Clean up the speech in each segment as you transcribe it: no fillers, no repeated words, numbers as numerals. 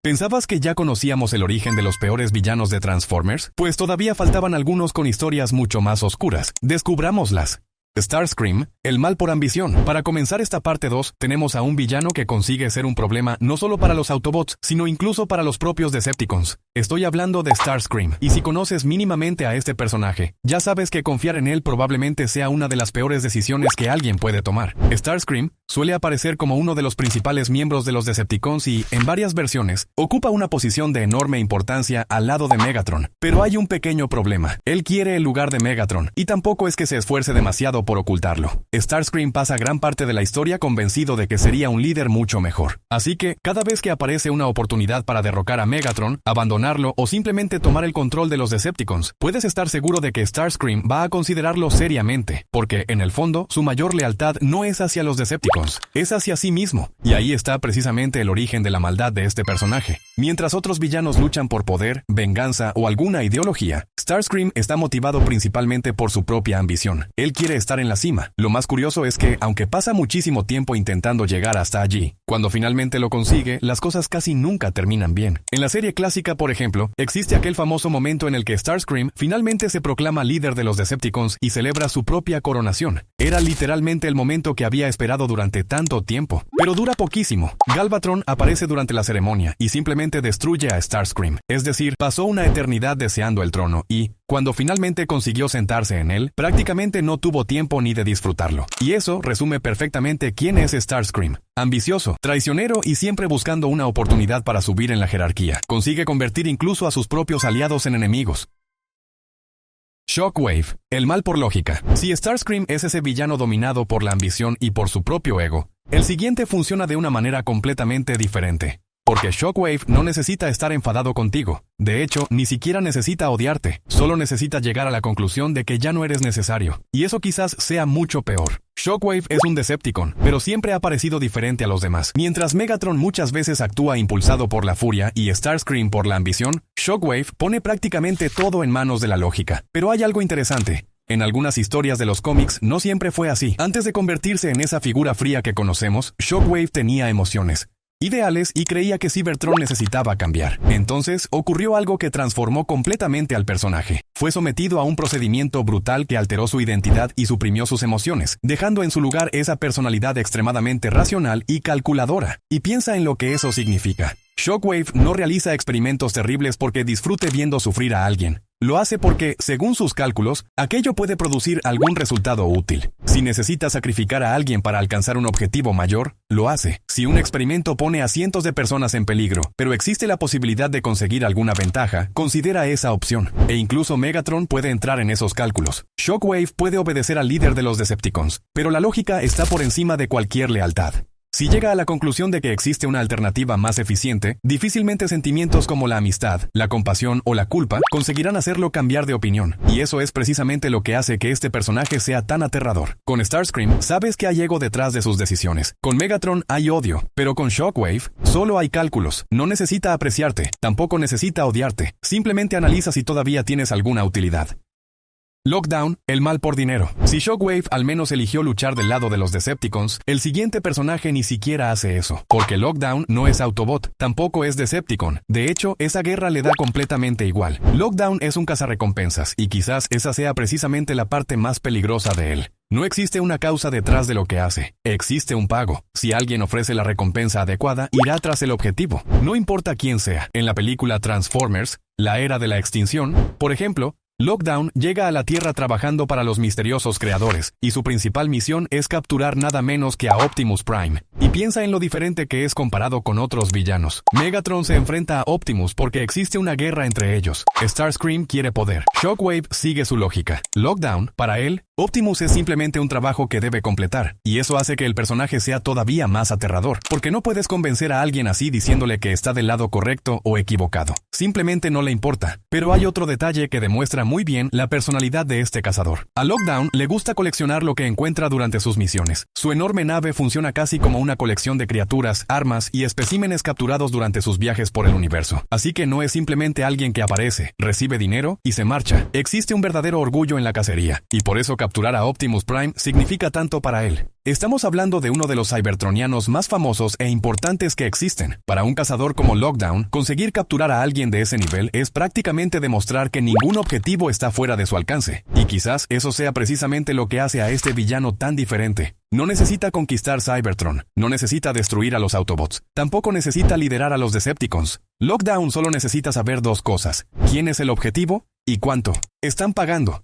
¿Pensabas que ya conocíamos el origen de los peores villanos de Transformers? Pues todavía faltaban algunos con historias mucho más oscuras. Descubrámoslas. Starscream, el mal por ambición. Para comenzar esta parte 2, tenemos a un villano que consigue ser un problema no solo para los Autobots, sino incluso para los propios Decepticons. Estoy hablando de Starscream, y si conoces mínimamente a este personaje, ya sabes que confiar en él probablemente sea una de las peores decisiones que alguien puede tomar. Starscream suele aparecer como uno de los principales miembros de los Decepticons y, en varias versiones, ocupa una posición de enorme importancia al lado de Megatron. Pero hay un pequeño problema. Él quiere el lugar de Megatron, y tampoco es que se esfuerce demasiado por ocultarlo. Starscream pasa gran parte de la historia convencido de que sería un líder mucho mejor. Así que, cada vez que aparece una oportunidad para derrocar a Megatron, abandonarlo o simplemente tomar el control de los Decepticons, puedes estar seguro de que Starscream va a considerarlo seriamente, porque, en el fondo, su mayor lealtad no es hacia los Decepticons, es hacia sí mismo. Y ahí está precisamente el origen de la maldad de este personaje. Mientras otros villanos luchan por poder, venganza o alguna ideología, Starscream está motivado principalmente por su propia ambición. Él quiere estar en la cima. Lo más curioso es que, aunque pasa muchísimo tiempo intentando llegar hasta allí, cuando finalmente lo consigue, las cosas casi nunca terminan bien. En la serie clásica, por ejemplo, existe aquel famoso momento en el que Starscream finalmente se proclama líder de los Decepticons y celebra su propia coronación. Era literalmente el momento que había esperado durante tanto tiempo. Pero dura poquísimo. Galvatron aparece durante la ceremonia y simplemente destruye a Starscream. Es decir, pasó una eternidad deseando el trono y, cuando finalmente consiguió sentarse en él, prácticamente no tuvo tiempo ni de disfrutarlo. Y eso resume perfectamente quién es Starscream. Ambicioso, traicionero y siempre buscando una oportunidad para subir en la jerarquía. Consigue convertir incluso a sus propios aliados en enemigos. Shockwave, el mal por lógica. Si Starscream es ese villano dominado por la ambición y por su propio ego, el siguiente funciona de una manera completamente diferente. Porque Shockwave no necesita estar enfadado contigo. De hecho, ni siquiera necesita odiarte. Solo necesita llegar a la conclusión de que ya no eres necesario. Y eso quizás sea mucho peor. Shockwave es un Decepticon, pero siempre ha parecido diferente a los demás. Mientras Megatron muchas veces actúa impulsado por la furia y Starscream por la ambición, Shockwave pone prácticamente todo en manos de la lógica. Pero hay algo interesante. En algunas historias de los cómics no siempre fue así. Antes de convertirse en esa figura fría que conocemos, Shockwave tenía emociones, ideales y creía que Cybertron necesitaba cambiar. Entonces, ocurrió algo que transformó completamente al personaje. Fue sometido a un procedimiento brutal que alteró su identidad y suprimió sus emociones, dejando en su lugar esa personalidad extremadamente racional y calculadora. Y piensa en lo que eso significa. Shockwave no realiza experimentos terribles porque disfrute viendo sufrir a alguien. Lo hace porque, según sus cálculos, aquello puede producir algún resultado útil. Si necesita sacrificar a alguien para alcanzar un objetivo mayor, lo hace. Si un experimento pone a cientos de personas en peligro, pero existe la posibilidad de conseguir alguna ventaja, considera esa opción. E incluso Megatron puede entrar en esos cálculos. Shockwave puede obedecer al líder de los Decepticons, pero la lógica está por encima de cualquier lealtad. Si llega a la conclusión de que existe una alternativa más eficiente, difícilmente sentimientos como la amistad, la compasión o la culpa conseguirán hacerlo cambiar de opinión. Y eso es precisamente lo que hace que este personaje sea tan aterrador. Con Starscream, sabes que hay ego detrás de sus decisiones. Con Megatron hay odio, pero con Shockwave, solo hay cálculos. No necesita apreciarte, tampoco necesita odiarte. Simplemente analiza si todavía tienes alguna utilidad. Lockdown, el mal por dinero. Si Shockwave al menos eligió luchar del lado de los Decepticons, el siguiente personaje ni siquiera hace eso. Porque Lockdown no es Autobot, tampoco es Decepticon. De hecho, esa guerra le da completamente igual. Lockdown es un cazarrecompensas, y quizás esa sea precisamente la parte más peligrosa de él. No existe una causa detrás de lo que hace. Existe un pago. Si alguien ofrece la recompensa adecuada, irá tras el objetivo. No importa quién sea. En la película Transformers, la era de la extinción, por ejemplo, Lockdown llega a la Tierra trabajando para los misteriosos creadores, y su principal misión es capturar nada menos que a Optimus Prime. Y piensa en lo diferente que es comparado con otros villanos. Megatron se enfrenta a Optimus porque existe una guerra entre ellos. Starscream quiere poder. Shockwave sigue su lógica. Lockdown, para él, Optimus es simplemente un trabajo que debe completar, y eso hace que el personaje sea todavía más aterrador, porque no puedes convencer a alguien así diciéndole que está del lado correcto o equivocado. Simplemente no le importa. Pero hay otro detalle que demuestra muy bien la personalidad de este cazador. A Lockdown le gusta coleccionar lo que encuentra durante sus misiones. Su enorme nave funciona casi como una colección de criaturas, armas y especímenes capturados durante sus viajes por el universo. Así que no es simplemente alguien que aparece, recibe dinero y se marcha. Existe un verdadero orgullo en la cacería, y por eso captura capturar a Optimus Prime significa tanto para él. Estamos hablando de uno de los cybertronianos más famosos e importantes que existen. Para un cazador como Lockdown, conseguir capturar a alguien de ese nivel es prácticamente demostrar que ningún objetivo está fuera de su alcance. Y quizás eso sea precisamente lo que hace a este villano tan diferente. No necesita conquistar Cybertron, no necesita destruir a los Autobots, tampoco necesita liderar a los Decepticons. Lockdown solo necesita saber dos cosas: quién es el objetivo y cuánto están pagando.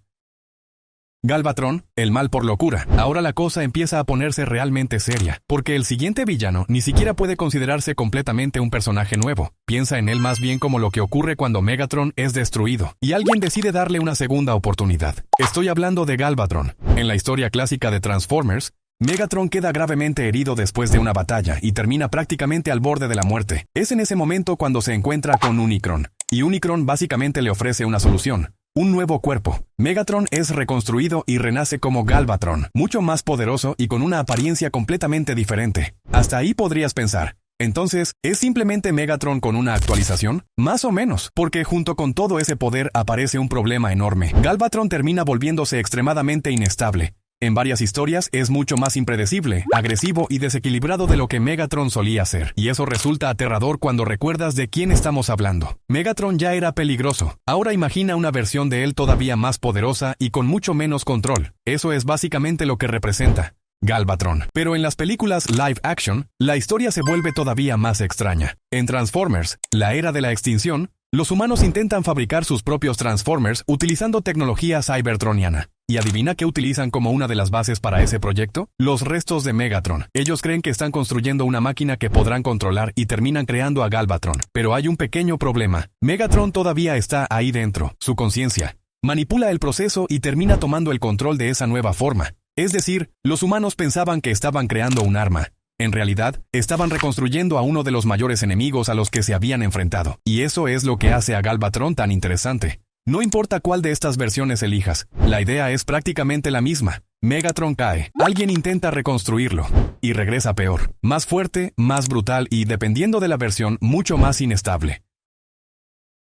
Galvatron, el mal por locura. Ahora la cosa empieza a ponerse realmente seria, porque el siguiente villano ni siquiera puede considerarse completamente un personaje nuevo. Piensa en él más bien como lo que ocurre cuando Megatron es destruido, y alguien decide darle una segunda oportunidad. Estoy hablando de Galvatron. En la historia clásica de Transformers, Megatron queda gravemente herido después de una batalla y termina prácticamente al borde de la muerte. Es en ese momento cuando se encuentra con Unicron, y Unicron básicamente le ofrece una solución: un nuevo cuerpo. Megatron es reconstruido y renace como Galvatron, mucho más poderoso y con una apariencia completamente diferente. Hasta ahí podrías pensar: entonces, ¿es simplemente Megatron con una actualización? Más o menos, porque junto con todo ese poder aparece un problema enorme. Galvatron termina volviéndose extremadamente inestable. En varias historias es mucho más impredecible, agresivo y desequilibrado de lo que Megatron solía ser, y eso resulta aterrador cuando recuerdas de quién estamos hablando. Megatron ya era peligroso. Ahora imagina una versión de él todavía más poderosa y con mucho menos control. Eso es básicamente lo que representa Galvatron. Pero en las películas live action, la historia se vuelve todavía más extraña. En Transformers, la era de la extinción, los humanos intentan fabricar sus propios Transformers utilizando tecnología cybertroniana. ¿Y adivina qué utilizan como una de las bases para ese proyecto? Los restos de Megatron. Ellos creen que están construyendo una máquina que podrán controlar y terminan creando a Galvatron. Pero hay un pequeño problema. Megatron todavía está ahí dentro, su conciencia. Manipula el proceso y termina tomando el control de esa nueva forma. Es decir, los humanos pensaban que estaban creando un arma. En realidad, estaban reconstruyendo a uno de los mayores enemigos a los que se habían enfrentado. Y eso es lo que hace a Galvatron tan interesante. No importa cuál de estas versiones elijas, la idea es prácticamente la misma. Megatron cae, alguien intenta reconstruirlo, y regresa peor, más fuerte, más brutal y, dependiendo de la versión, mucho más inestable.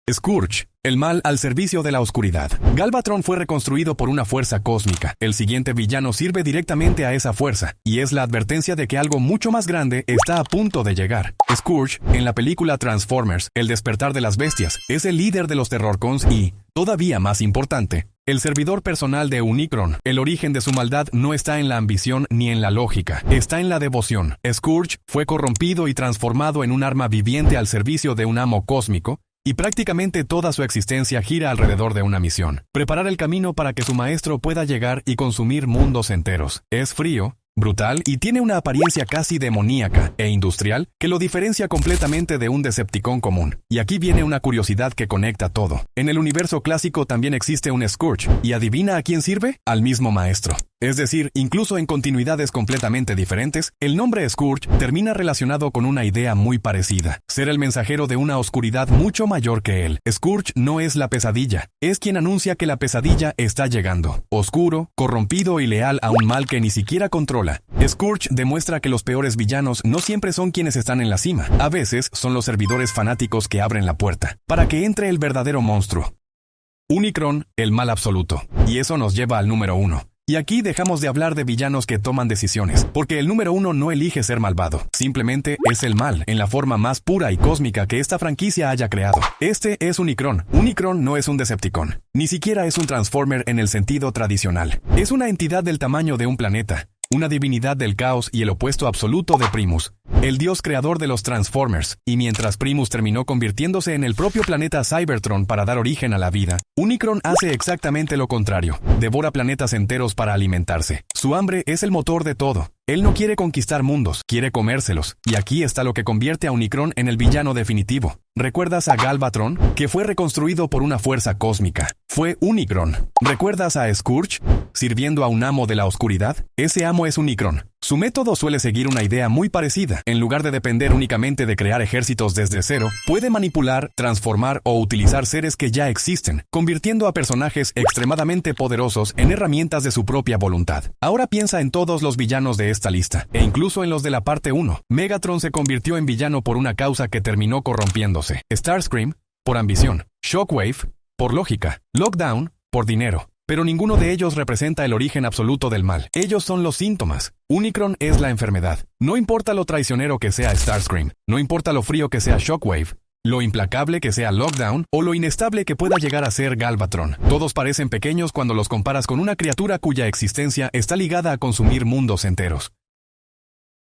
Scourge, el mal al servicio de la oscuridad. Galvatron fue reconstruido por una fuerza cósmica. El siguiente villano sirve directamente a esa fuerza, y es la advertencia de que algo mucho más grande está a punto de llegar. Scourge, en la película Transformers, El despertar de las bestias, es el líder de los Terrorcons y, todavía más importante, el servidor personal de Unicron. El origen de su maldad no está en la ambición ni en la lógica, está en la devoción. Scourge fue corrompido y transformado en un arma viviente al servicio de un amo cósmico, y prácticamente toda su existencia gira alrededor de una misión: preparar el camino para que su maestro pueda llegar y consumir mundos enteros. Es frío, brutal y tiene una apariencia casi demoníaca e industrial que lo diferencia completamente de un Decepticon común. Y aquí viene una curiosidad que conecta todo. En el universo clásico también existe un Scourge, y ¿adivina a quién sirve? Al mismo maestro. Es decir, incluso en continuidades completamente diferentes, el nombre Scourge termina relacionado con una idea muy parecida: ser el mensajero de una oscuridad mucho mayor que él. Scourge no es la pesadilla, es quien anuncia que la pesadilla está llegando. Oscuro, corrompido y leal a un mal que ni siquiera controla. Scourge demuestra que los peores villanos no siempre son quienes están en la cima. A veces son los servidores fanáticos que abren la puerta para que entre el verdadero monstruo. Unicron, el mal absoluto. Y eso nos lleva al número 1. Y aquí dejamos de hablar de villanos que toman decisiones, porque el número 1 no elige ser malvado, simplemente es el mal, en la forma más pura y cósmica que esta franquicia haya creado. Este es Unicron. Unicron no es un Decepticon, ni siquiera es un Transformer en el sentido tradicional. Es una entidad del tamaño de un planeta, una divinidad del caos y el opuesto absoluto de Primus, el dios creador de los Transformers. Y mientras Primus terminó convirtiéndose en el propio planeta Cybertron para dar origen a la vida, Unicron hace exactamente lo contrario: devora planetas enteros para alimentarse. Su hambre es el motor de todo. Él no quiere conquistar mundos, quiere comérselos. Y aquí está lo que convierte a Unicron en el villano definitivo. ¿Recuerdas a Galvatron, que fue reconstruido por una fuerza cósmica? Fue Unicron. ¿Recuerdas a Scourge, sirviendo a un amo de la oscuridad? Ese amo es Unicron. Su método suele seguir una idea muy parecida. En lugar de depender únicamente de crear ejércitos desde cero, puede manipular, transformar o utilizar seres que ya existen, convirtiendo a personajes extremadamente poderosos en herramientas de su propia voluntad. Ahora piensa en todos los villanos de esta lista, e incluso en los de la parte 1. Megatron se convirtió en villano por una causa que terminó corrompiéndose. Starscream, por ambición. Shockwave, por lógica. Lockdown, por dinero. pero ninguno de ellos representa el origen absoluto del mal. Ellos son los síntomas. Unicron es la enfermedad. No importa lo traicionero que sea Starscream, no importa lo frío que sea Shockwave, lo implacable que sea Lockdown o lo inestable que pueda llegar a ser Galvatron. Todos parecen pequeños cuando los comparas con una criatura cuya existencia está ligada a consumir mundos enteros.